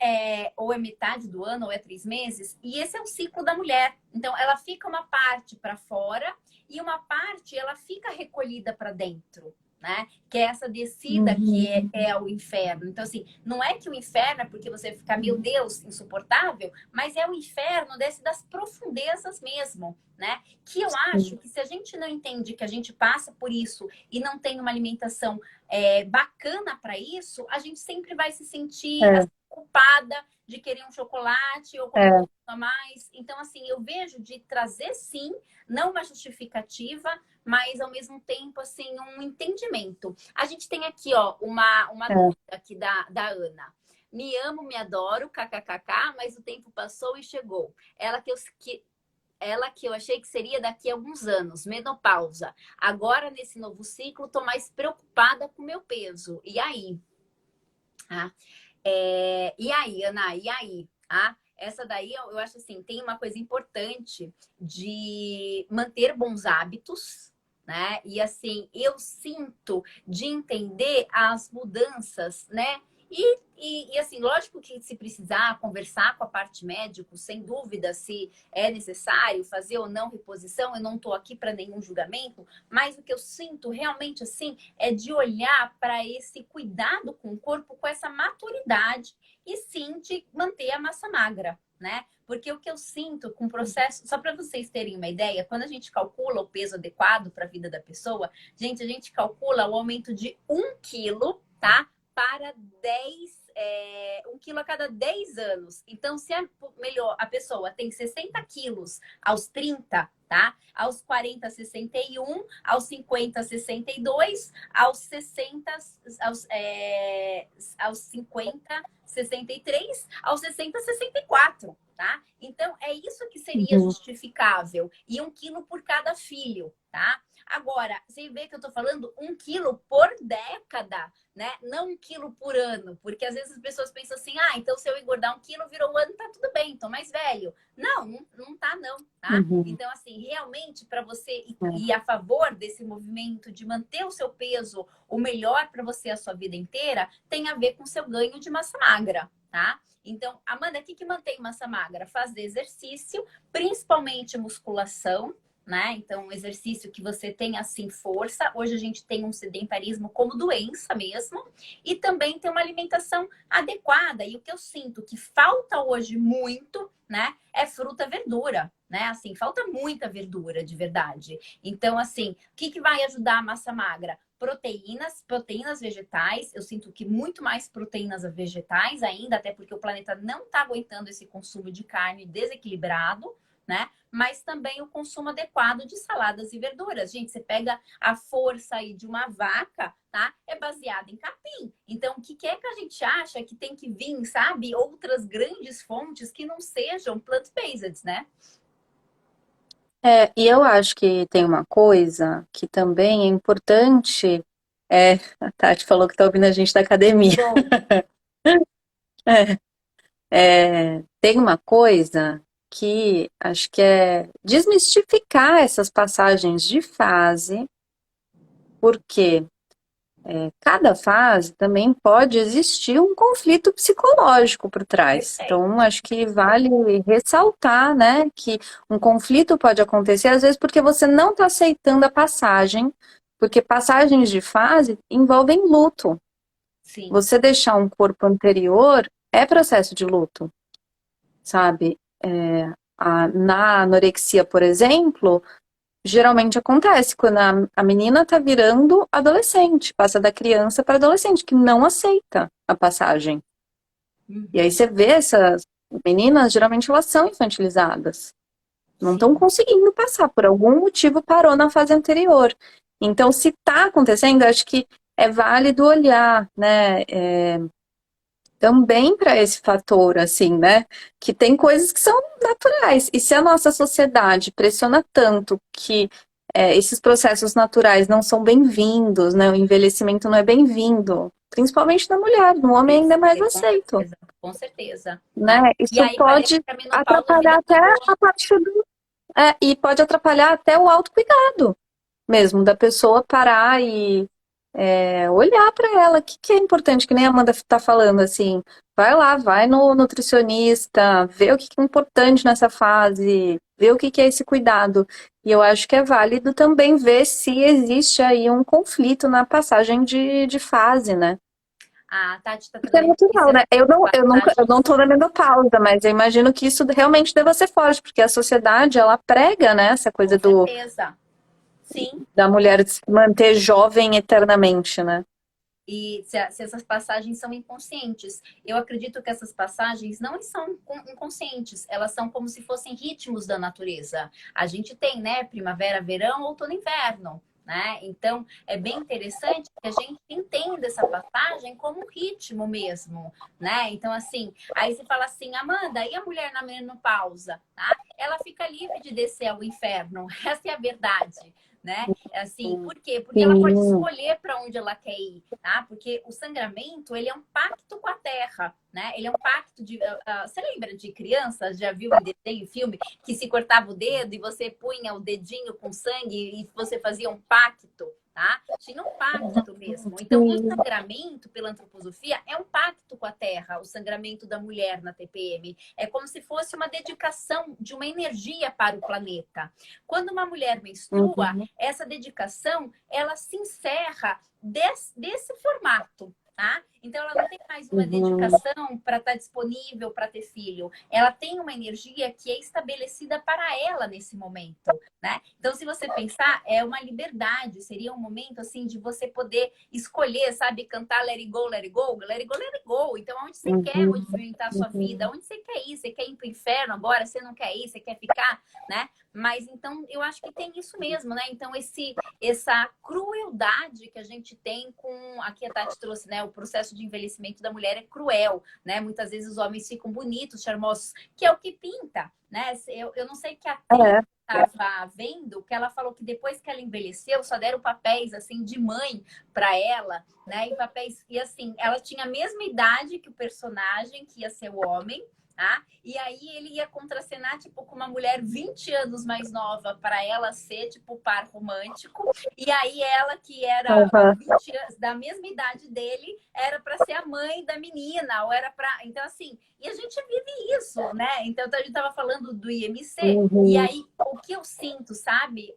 ou é metade do ano, ou é 3 meses, e esse é o ciclo da mulher. Então, ela fica uma parte para fora e uma parte ela fica recolhida para dentro. Né? Que é essa descida que é o inferno. Então, assim, não é que o inferno é porque você fica, meu Deus, insuportável, mas é o inferno das profundezas mesmo, né? Que eu acho que se a gente não entende que a gente passa por isso e não tem uma alimentação bacana para isso, a gente sempre vai se sentir assim, culpada de querer um chocolate ou qualquer coisa a mais. Então, assim, eu vejo de trazer, sim, não uma justificativa, mas ao mesmo tempo, assim, um entendimento. A gente tem aqui, ó, uma dúvida aqui da Ana. Me amo, me adoro, kkkk, mas o tempo passou e chegou. Ela que eu achei que seria daqui a alguns anos, menopausa. Agora, nesse novo ciclo, tô mais preocupada com o meu peso. E aí? E aí, Ana? E aí? Essa daí, eu acho assim, tem uma coisa importante de manter bons hábitos, né? E assim, eu sinto de entender as mudanças, né? E assim, lógico que se precisar conversar com a parte médico, sem dúvida, se é necessário fazer ou não reposição, eu não estou aqui para nenhum julgamento, mas o que eu sinto realmente assim é de olhar para esse cuidado com o corpo, com essa maturidade e sim de manter a massa magra, né? Porque o que eu sinto com o processo, só para vocês terem uma ideia, quando a gente calcula o peso adequado para a vida da pessoa, gente, a gente calcula o aumento de 1 quilo, tá? Para 1 quilo a cada 10 anos. Então, se a pessoa tem 60 quilos aos 30, tá? Aos 40, 61, aos 50, 62, aos 60, aos 50, 63, aos 60, 64, tá? Então, é isso que seria justificável. E 1 quilo por cada filho, tá? Agora, você vê que eu tô falando 1 quilo por década, né? Não 1 quilo por ano. Porque às vezes as pessoas pensam assim, então se eu engordar 1 quilo, virou um ano, tá tudo bem, tô mais velho. Não tá não, tá? Então, assim, realmente, para você ir a favor desse movimento de manter o seu peso o melhor para você a sua vida inteira, tem a ver com o seu ganho de massa magra, tá? Então, Amanda, o que mantém massa magra? Fazer exercício, principalmente musculação, né? Então, um exercício que você tem assim força. Hoje a gente tem um sedentarismo como doença mesmo, e também tem uma alimentação adequada. E o que eu sinto que falta hoje muito, né, é fruta, verdura, né? Assim, falta muita verdura de verdade. Então, assim, o que vai ajudar a massa magra? Proteínas vegetais. Eu sinto que muito mais proteínas vegetais ainda, até porque o planeta não está aguentando esse consumo de carne desequilibrado, né? Mas também o consumo adequado de saladas e verduras. Gente, você pega a força aí de uma vaca, tá? É baseada em capim. Então, o que é que a gente acha que tem que vir, sabe? Outras grandes fontes que não sejam plant-based, né? E eu acho que tem uma coisa que também é importante. A Tati falou que tá ouvindo a gente da academia. Tem uma coisa que acho que é desmistificar essas passagens de fase, porque cada fase também pode existir um conflito psicológico por trás. Então, acho que vale ressaltar, né, que um conflito pode acontecer, às vezes, porque você não está aceitando a passagem, porque passagens de fase envolvem luto. Sim. Você deixar um corpo anterior é processo de luto, sabe? Na anorexia, por exemplo, geralmente acontece quando a menina tá virando adolescente, passa da criança para adolescente, que não aceita a passagem. E aí você vê essas meninas, geralmente elas são infantilizadas. Não estão conseguindo passar, por algum motivo parou na fase anterior. Então, se tá acontecendo, acho que é válido olhar, né, também para esse fator, assim, né, que tem coisas que são naturais. E se a nossa sociedade pressiona tanto que esses processos naturais não são bem-vindos, né, o envelhecimento não é bem-vindo, principalmente na mulher, no homem ainda é mais aceito. Com certeza. Né? Isso E aí, pode atrapalhar até a parte do... e pode atrapalhar até o autocuidado mesmo, da pessoa parar e olhar para ela, o que, que é importante, que nem a Amanda está falando, assim, vai lá, vai no nutricionista, vê o que, que é importante nessa fase, vê o que, que é esse cuidado. E eu acho que é válido também ver se existe aí um conflito na passagem de fase, né? A Tati está Porque é trazendo que natural, se né? as Eu não passagens. tô na menopausa, mas eu imagino que isso realmente deva ser forte, porque a sociedade, ela prega, né, essa Com coisa certeza. Sim. da mulher se manter jovem eternamente, né? E se essas passagens são inconscientes. Eu acredito que essas passagens não são inconscientes, elas são como se fossem ritmos da natureza. A gente tem, né, primavera, verão, outono, inverno. Né? Então, é bem interessante que a gente entenda essa passagem como um ritmo mesmo, né? Então, assim, aí você fala assim, Amanda, e a mulher na menopausa, tá? Ela fica livre de descer ao inferno, essa é a verdade, né? Assim, por quê? Porque ela pode Sim. escolher para onde ela quer ir, tá? Porque o sangramento, ele é um pacto com a terra, né? Ele é um pacto de... você lembra de criança? Já viu em desenho, filme, que se cortava o dedo e você punha o dedinho com sangue e você fazia um pacto, tá? Tinha um pacto mesmo. Então, o Sim. sangramento, pela antroposofia, é um pacto com a terra, o sangramento da mulher na TPM. É como se fosse uma dedicação de uma energia para o planeta. Quando uma mulher menstrua, Uhum. essa dedicação, ela se encerra desse formato, tá? Então, ela não tem mais uma Uhum. dedicação para estar disponível para ter filho. Ela tem uma energia que é estabelecida para ela nesse momento, né? Então, se você pensar, é uma liberdade. Seria um momento, assim, de você poder escolher, sabe? Cantar Let It Go, Let It Go, Let It Go, Let It Go. Então, onde você quer Uhum. movimentar a sua vida? Uhum. Onde você quer ir? Você quer ir para o inferno agora? Você não quer ir? Você quer ficar, né? Mas então eu acho que tem isso mesmo, né? Então essa crueldade que a gente tem com, aqui a Tati trouxe, né? O processo de envelhecimento da mulher é cruel, né? Muitas vezes os homens ficam bonitos, charmosos, que é o que pinta, né? Eu não sei que atriz É. estava vendo que ela falou que depois que ela envelheceu só deram papéis assim de mãe para ela, né? E papéis e assim ela tinha a mesma idade que o personagem que ia ser o homem. Tá? E aí ele ia contracenar, tipo, com uma mulher 20 anos mais nova para ela ser, tipo, par romântico. E aí ela, que era Uhum. 20 anos, da mesma idade dele, era para ser a mãe da menina, ou era para... Então, assim, e a gente vive isso, né? Então, a gente estava falando do IMC, e Uhum. aí, o que eu sinto, sabe,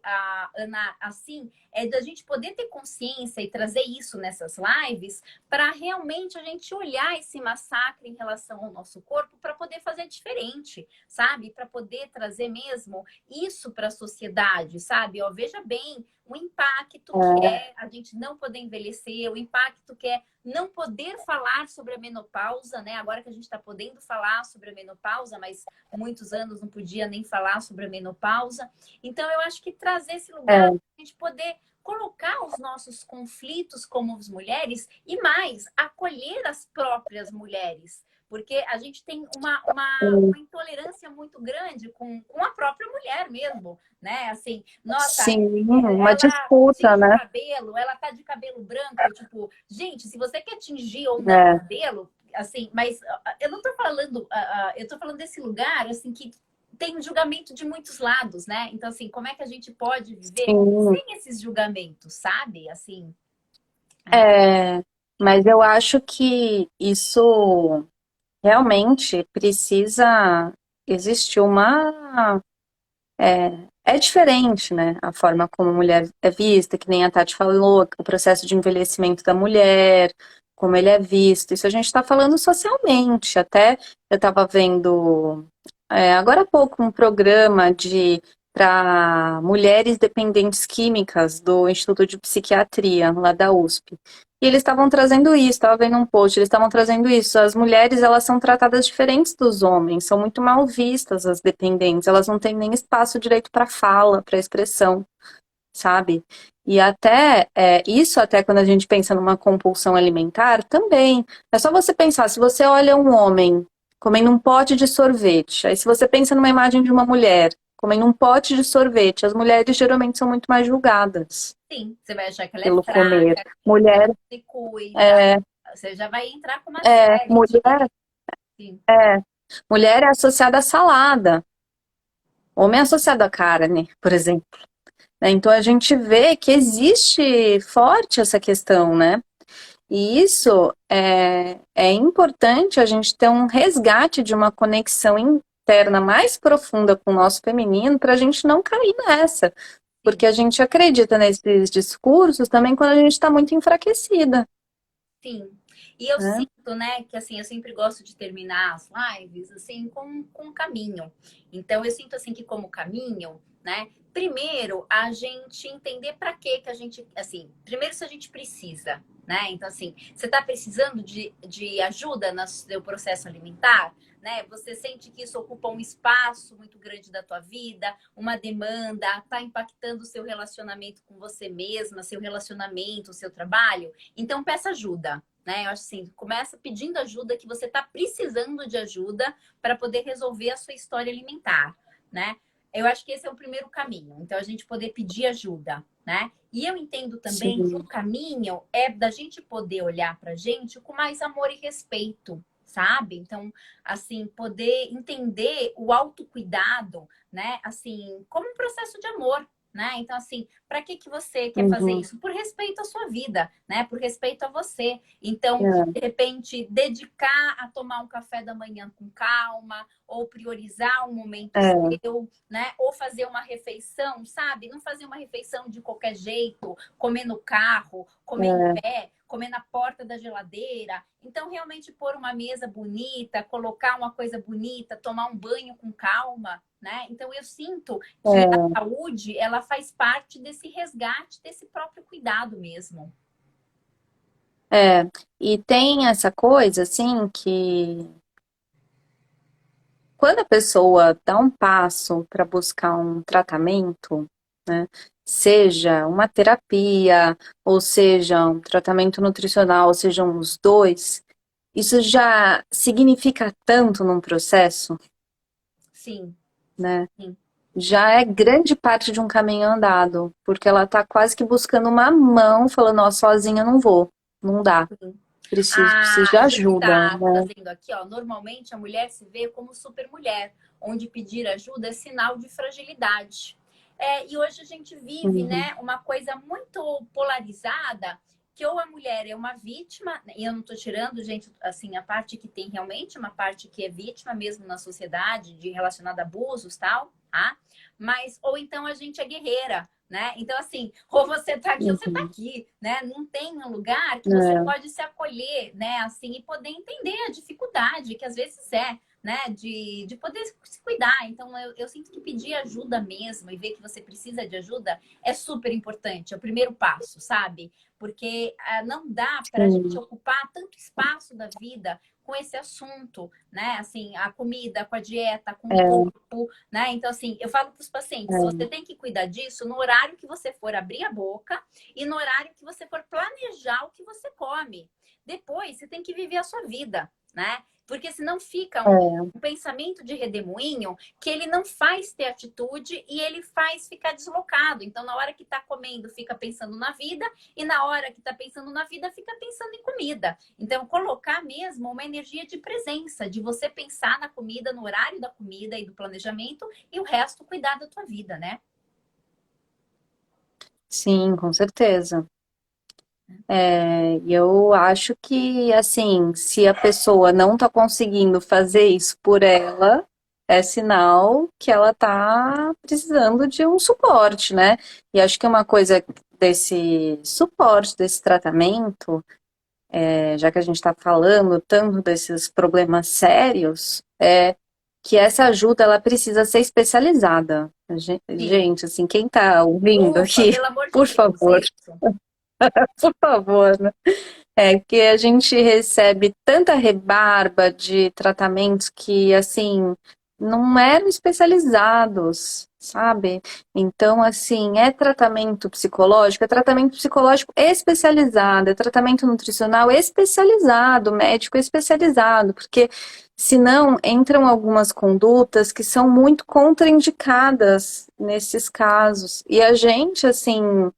Ana, assim, é da gente poder ter consciência e trazer isso nessas lives para realmente a gente olhar esse massacre em relação ao nosso corpo para poder fazer diferente, sabe? Para poder trazer mesmo isso para a sociedade, sabe? Ó, veja bem o impacto que É. é a gente não poder envelhecer, o impacto que é não poder falar sobre a menopausa, né? Agora que a gente está podendo falar sobre a menopausa, mas muitos anos não podia nem falar sobre a menopausa. Então, eu acho que trazer esse lugar, É. a gente poder colocar os nossos conflitos como as mulheres e mais, acolher as próprias mulheres. Porque a gente tem uma intolerância muito grande com a própria mulher mesmo, né? Assim, nossa, Sim, uma ela disputa, tinge o né? cabelo, ela tá de cabelo branco, tipo, gente, se você quer tingir ou não o É. cabelo, assim, mas eu não tô falando, eu tô falando desse lugar, assim, que tem julgamento de muitos lados, né? Então, assim, como é que a gente pode viver Sim. sem esses julgamentos, sabe? Assim, é, É. Mas eu acho que isso realmente precisa existir uma. É diferente, né? A forma como a mulher é vista, que nem a Tati falou, o processo de envelhecimento da mulher, como ele é visto. Isso a gente está falando socialmente. Até eu estava vendo agora há pouco um programa de para mulheres dependentes químicas do Instituto de Psiquiatria, lá da USP. E eles estavam trazendo isso, estava vendo um post, eles estavam trazendo isso. As mulheres, elas são tratadas diferentes dos homens, são muito mal vistas as dependentes, elas não têm nem espaço direito para fala, para expressão, sabe? E até isso, até quando a gente pensa numa compulsão alimentar, também. É só você pensar, se você olha um homem comendo um pote de sorvete, aí se você pensa numa imagem de uma mulher comendo um pote de sorvete, as mulheres geralmente são muito mais julgadas sim, você vai achar que ela é pelo comer. fraca, que ela Mulher não se cuida, é, você já vai entrar com uma série mulher sim, é, mulher é associada à salada, homem é associado à carne, por exemplo. né? Então a gente vê que existe forte essa questão, né? E isso é importante a gente ter um resgate de uma conexão interna mais profunda com o nosso feminino para a gente não cair nessa. Porque Sim. a gente acredita nesses discursos também quando a gente está muito enfraquecida, Sim. E eu né? sinto, né, que assim, eu sempre gosto de terminar as lives assim com um caminho. Então eu sinto assim que como caminho, né, primeiro a gente entender para que a gente, assim, primeiro se a gente precisa, né? Então assim, você está precisando de ajuda no seu processo alimentar? Né? Você sente que isso ocupa um espaço muito grande da tua vida, uma demanda, está impactando o seu relacionamento com você mesma, seu relacionamento, o seu trabalho? Então, peça ajuda, né? Eu acho assim, começa pedindo ajuda que você está precisando de ajuda para poder resolver a sua história alimentar, né? Eu acho que esse é o primeiro caminho. Então, a gente poder pedir ajuda, né? E eu entendo também que o Sim. caminho é da gente poder olhar para a gente com mais amor e respeito, sabe? Então, assim, poder entender o autocuidado, né? Assim, como um processo de amor, né? Então, assim, para que você quer fazer Uhum. isso? Por respeito à sua vida, né? Por respeito a você. Então, É, de repente, dedicar a tomar um café da manhã com calma, ou priorizar um momento é, seu, né? Ou fazer uma refeição, sabe? Não fazer uma refeição de qualquer jeito, comer no carro, comer em é, pé, comer na porta da geladeira. Então, realmente pôr uma mesa bonita, colocar uma coisa bonita, tomar um banho com calma, né? Então, eu sinto que a é, saúde, ela faz parte desse resgate, desse próprio cuidado mesmo. é. E tem essa coisa, assim, que quando a pessoa dá um passo para buscar um tratamento, né, seja uma terapia, ou seja um tratamento nutricional, ou sejam os dois, isso já significa tanto num processo, Sim, né? sim. Já é grande parte de um caminho andado, porque ela tá quase que buscando uma mão, falando, ó, sozinha eu não vou, não dá, Sim. preciso de A Ju ajuda, está né? trazendo aqui, ó, normalmente a mulher se vê como supermulher, onde pedir ajuda é sinal de fragilidade. E hoje a gente vive, Uhum, né, uma coisa muito polarizada, que ou a mulher é uma vítima, e eu não estou tirando, gente, assim, a parte que tem realmente uma parte que é vítima mesmo na sociedade, de relacionada a abusos, tal, tá? Mas, ou então a gente é guerreira, né? Então, assim, ou você tá aqui ou você tá uhum, aqui, né? Não tem um lugar que você é, pode se acolher, né? Assim, e poder entender a dificuldade que às vezes é, né? De poder se cuidar. Então, eu sinto que pedir ajuda mesmo e ver que você precisa de ajuda é super importante. É o primeiro passo, sabe? Porque não dá para a gente sim, ocupar tanto espaço da vida com esse assunto, né? Assim, a comida, com a dieta, com o é, corpo, né? Então, assim, eu falo para os pacientes, você tem que cuidar disso no horário que você for abrir a boca e no horário que você for planejar o que você come. Depois, você tem que viver a sua vida, né? Porque senão fica é, um pensamento de redemoinho que ele não faz ter atitude e ele faz ficar deslocado. Então, na hora que está comendo, fica pensando na vida, e na hora que está pensando na vida, fica pensando em comida. Então, colocar mesmo uma energia de presença, de você pensar na comida, no horário da comida e do planejamento, e o resto cuidar da tua vida, né? sim, com certeza. E eu acho que, assim, se a pessoa não tá conseguindo fazer isso por ela, é sinal que ela tá precisando de um suporte, né? E acho que uma coisa desse suporte, desse tratamento, já que a gente está falando tanto desses problemas sérios, é que essa ajuda ela precisa ser especializada. Sim. Gente, assim, quem tá ouvindo Ufa, aqui, pelo amor de por Deus, favor, isso. por favor, né? É que a gente recebe tanta rebarba de tratamentos que, assim, não eram especializados, sabe? Então, assim, é tratamento psicológico especializado, é tratamento nutricional especializado, médico especializado, porque senão entram algumas condutas que são muito contraindicadas nesses casos. E a gente, assim,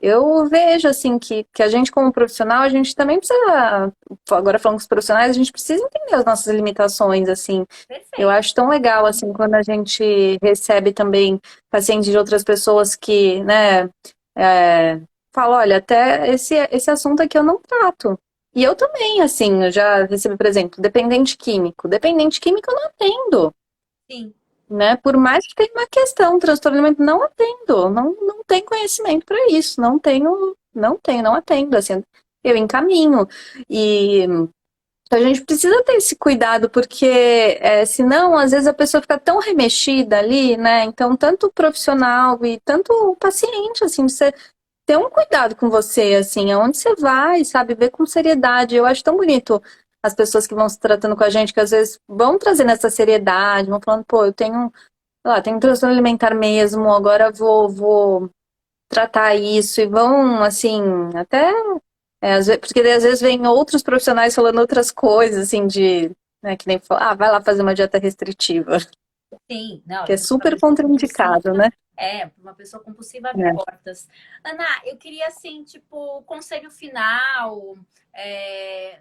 Eu vejo, assim, que a gente, como profissional, a gente também precisa, agora falando com os profissionais, a gente precisa entender as nossas limitações, assim. Eu Perfeito. acho tão legal, assim, quando a gente recebe também pacientes de outras pessoas que, né, falam, olha, até esse assunto aqui eu não trato. E eu também, assim, eu já recebi, por exemplo, dependente químico. Dependente químico eu não atendo, Sim, né? Por mais que tenha uma questão, transtorno alimentar, não atendo, não tenho conhecimento para isso, não atendo, assim, eu encaminho. E a gente precisa ter esse cuidado, porque senão, às vezes, a pessoa fica tão remexida ali, né? Então, tanto o profissional e tanto o paciente, assim, você ter um cuidado com você, assim, aonde você vai, sabe, ver com seriedade. Eu acho tão bonito as pessoas que vão se tratando com a gente, que às vezes vão trazendo essa seriedade, vão falando, pô, eu tenho, sei lá, tenho um transtorno alimentar mesmo, agora vou tratar isso, e vão, assim, até, porque daí, às vezes vem outros profissionais falando outras coisas, assim, né, que nem falar, vai lá fazer uma dieta restritiva, sim. Não, que é isso para uma super pessoa contraindicado, compulsiva. né? Para uma pessoa compulsiva, abre É. portas. Ana, eu queria, assim, tipo, conselho final,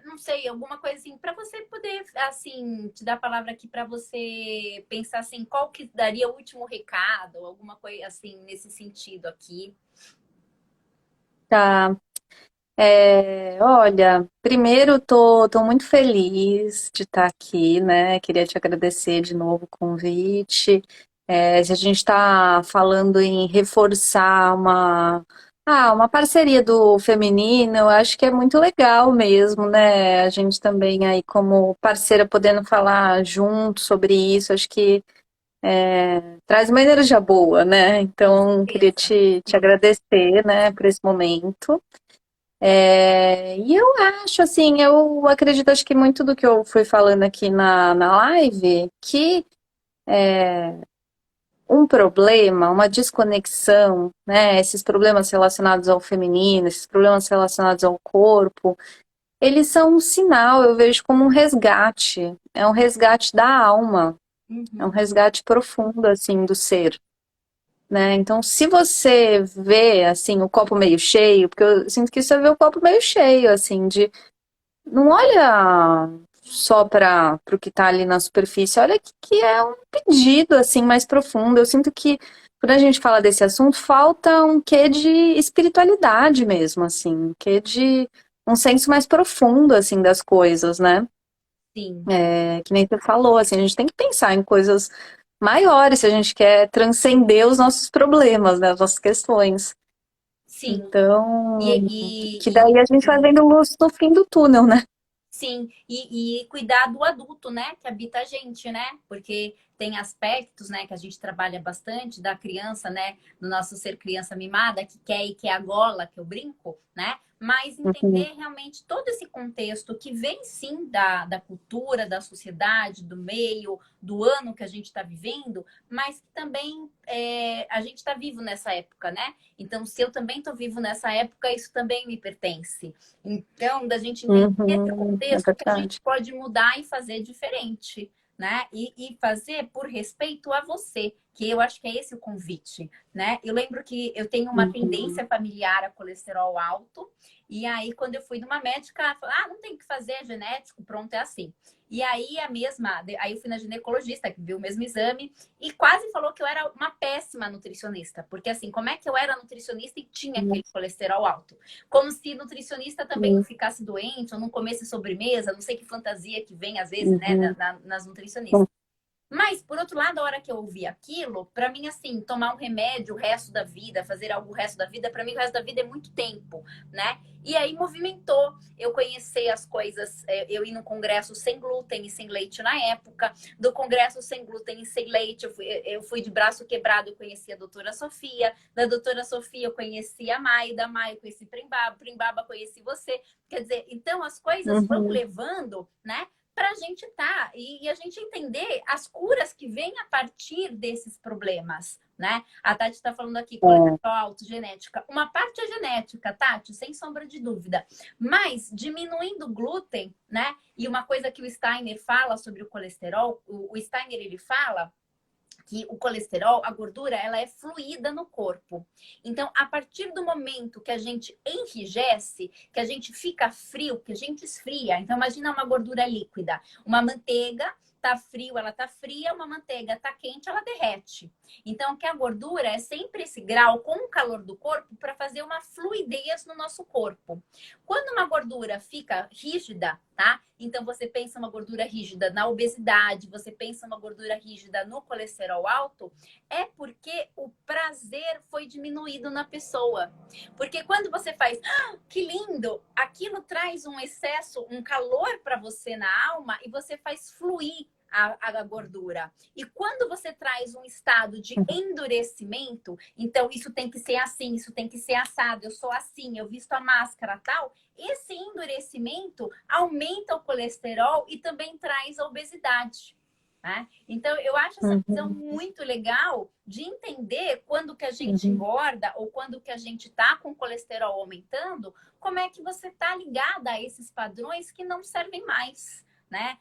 não sei, alguma coisa assim, para você poder, assim, te dar a palavra aqui para você pensar, assim, qual que daria o último recado, alguma coisa, assim, nesse sentido aqui. Tá. Olha, primeiro tô muito feliz de estar aqui, né? Queria te agradecer de novo o convite. Se a gente está falando em reforçar uma parceria do feminino, eu acho que é muito legal mesmo, né? A gente também aí como parceira podendo falar junto sobre isso, acho que traz uma energia boa, né? Com Então, queria certeza. te agradecer, né, por esse momento. E eu acho, assim, eu acredito, acho que muito do que eu fui falando aqui na live, que um problema, uma desconexão, né, esses problemas relacionados ao feminino, esses problemas relacionados ao corpo, eles são um sinal, eu vejo como um resgate, é um resgate da alma, é um Uhum. resgate profundo, assim, do ser. Né? Então, se você vê, assim, o copo meio cheio, porque eu sinto que isso é ver o copo meio cheio, assim, de não olha só para o que está ali na superfície, olha que é um pedido assim mais profundo. Eu sinto que quando a gente fala desse assunto, falta um quê de espiritualidade mesmo, assim, um quê de um senso mais profundo assim das coisas, né? Sim, Que nem você falou, assim, a gente tem que pensar em coisas maiores se a gente quer transcender os nossos problemas, né, as nossas questões. sim. Então, que E, daí a gente vai vendo luz no fim do túnel, né? sim, e cuidar do adulto, né, que habita a gente, né? Porque tem aspectos, né, que a gente trabalha bastante da criança, né, no nosso ser criança mimada, que quer e quer a gola, que eu brinco, né? Mas Uhum. entender realmente todo esse contexto que vem sim da cultura, da sociedade, do meio, do ano que a gente está vivendo, mas que também a gente está vivo nessa época, né? Então, se eu também estou vivo nessa época, isso também me pertence. Então, da gente entender esse É contexto que a gente verdade. pode mudar e fazer diferente, né? E fazer por respeito a você, que eu acho que é esse o convite, né? Eu lembro que eu tenho uma Uhum. tendência familiar a colesterol alto, e aí quando eu fui numa médica, ela falou, não tem o que fazer, é genético, pronto, é assim. E aí aí eu fui na ginecologista, que viu o mesmo exame, e quase falou que eu era uma péssima nutricionista, porque assim, como é que eu era nutricionista e tinha aquele colesterol alto? Como se nutricionista também não Uhum. ficasse doente ou não comesse sobremesa, não sei que fantasia que vem às vezes, né, Uhum. nas nutricionistas. Mas, por outro lado, a hora que eu ouvi aquilo, para mim, assim, tomar um remédio o resto da vida, fazer algo o resto da vida, para mim, o resto da vida é muito tempo, né? E aí movimentou. Eu conheci as coisas, eu ia no congresso sem glúten e sem leite na época, do congresso sem glúten e sem leite, eu fui de braço quebrado, eu conheci a doutora Sofia, da doutora Sofia eu conheci a Mai, da Mai eu conheci Primbaba conheci você. Quer dizer, então as coisas vão Uhum. levando, né? Para a gente e a gente entender as curas que vêm a partir desses problemas, né? A Tati está falando aqui, colesterol É. alto, genética. Uma parte é genética, Tati, sem sombra de dúvida. Mas diminuindo o glúten, né? E uma coisa que o Steiner fala sobre o colesterol, o Steiner ele fala que o colesterol, a gordura, ela é fluida no corpo. Então, a partir do momento que a gente enrijece, que a gente fica frio, que a gente esfria. Então, imagina uma gordura líquida, uma manteiga tá frio, ela tá fria, uma manteiga tá quente, ela derrete. Então, que a gordura é sempre esse grau com o calor do corpo para fazer uma fluidez no nosso corpo. Quando uma gordura fica rígida, tá? Então, você pensa uma gordura rígida na obesidade, você pensa uma gordura rígida no colesterol alto, é porque o prazer foi diminuído na pessoa. Porque quando você faz, que lindo, aquilo traz um excesso, um calor para você na alma e você faz fluir a gordura. E quando você traz um estado de endurecimento, então isso tem que ser assim, isso tem que ser assado, eu sou assim, eu visto a máscara, tal. Esse endurecimento aumenta o colesterol e também traz a obesidade. Né? Então, eu acho essa visão muito legal de entender quando que a gente engorda ou quando que a gente está com o colesterol aumentando, como é que você está ligada a esses padrões que não servem mais. Né?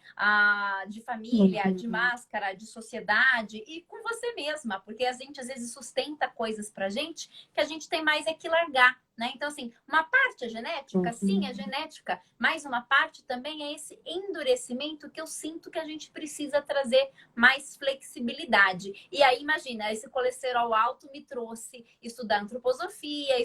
De família, de máscara, de sociedade e com você mesma, porque a gente às vezes sustenta coisas pra gente que a gente tem mais é que largar, né? Então, assim, uma parte é genética, sim, é genética, mas uma parte também é esse endurecimento que eu sinto que a gente precisa trazer mais flexibilidade. E aí, imagina, esse colesterol alto me trouxe estudar antroposofia,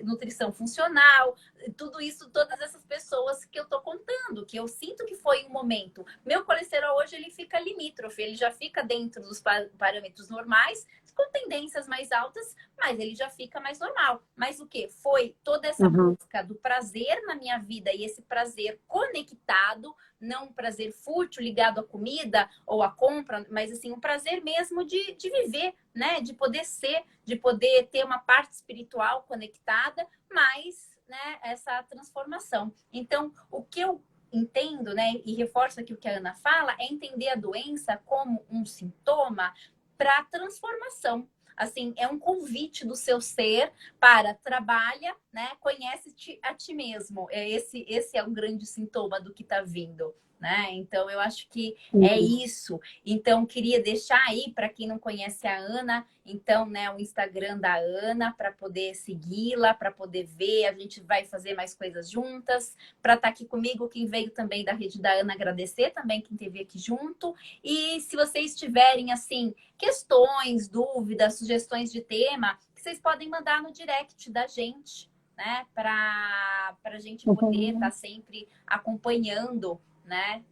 nutrição funcional, tudo isso, todas essas pessoas que eu tô contando, que eu sinto que foi um momento. Meu colesterol hoje, ele fica limítrofe, ele já fica dentro dos parâmetros normais, com tendências mais altas, mas ele já fica mais normal. Mas o que? Foi toda essa busca do prazer na minha vida e esse prazer conectado, não um prazer fútil ligado à comida ou à compra, mas assim, um prazer mesmo de viver, né? De poder ser, de poder ter uma parte espiritual conectada, mas, né, essa transformação. Então, o que eu entendo, né, e reforço aqui o que a Ana fala, é entender a doença como um sintoma para transformação. Assim, é um convite do seu ser para trabalha, né? Conhece-te a ti mesmo. Esse é um grande sintoma do que está vindo. Né? Então, eu acho que é isso. Então, queria deixar aí, para quem não conhece a Ana, então, né, o Instagram da Ana, para poder segui-la, para poder ver. A gente vai fazer mais coisas juntas. Para estar aqui comigo, quem veio também da rede da Ana, agradecer também quem esteve aqui junto. E se vocês tiverem, assim, questões, dúvidas, sugestões de tema, que vocês podem mandar no direct da gente, né? Para a gente poder estar sempre acompanhando, né?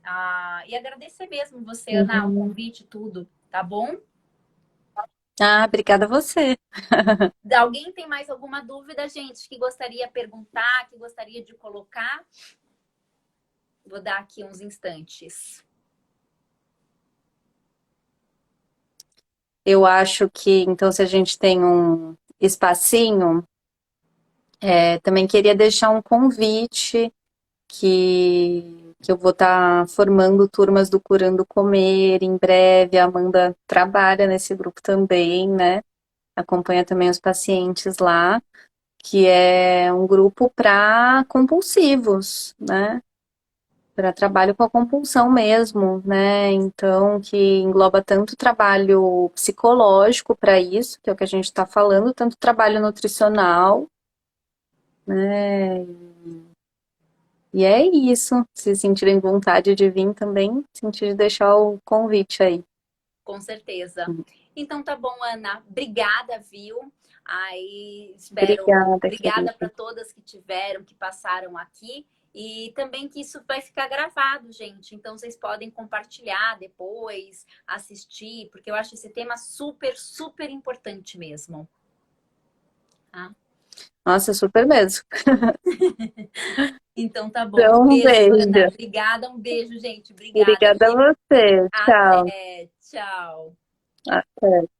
E agradecer mesmo você, Ana, o convite, tudo, tá bom? Obrigada a você. Alguém tem mais alguma dúvida, gente, que gostaria de perguntar, que gostaria de colocar? Vou dar aqui uns instantes. Eu acho que, então, se a gente tem um espacinho, também queria deixar um convite que eu vou estar formando turmas do Curando Comer em breve. A Amanda trabalha nesse grupo também, né? Acompanha também os pacientes lá, que é um grupo para compulsivos, né? Para trabalho com a compulsão mesmo, né? Então, que engloba tanto trabalho psicológico para isso, que é o que a gente está falando, tanto trabalho nutricional, né? E é isso. Se sentirem vontade de vir também, sentir de deixar o convite aí. Com certeza. Então tá bom, Ana. Obrigada, viu? Aí espero. Obrigada para todas que tiveram, que passaram aqui. E também que isso vai ficar gravado, gente. Então vocês podem compartilhar depois, assistir, porque eu acho esse tema super, super importante mesmo. Tá? Nossa, super mesmo. Então tá bom. Então, Um beijo, beijo. Ana. Obrigada, um beijo, gente. Obrigada. Obrigada a você. Tchau. Até. Tchau. Até.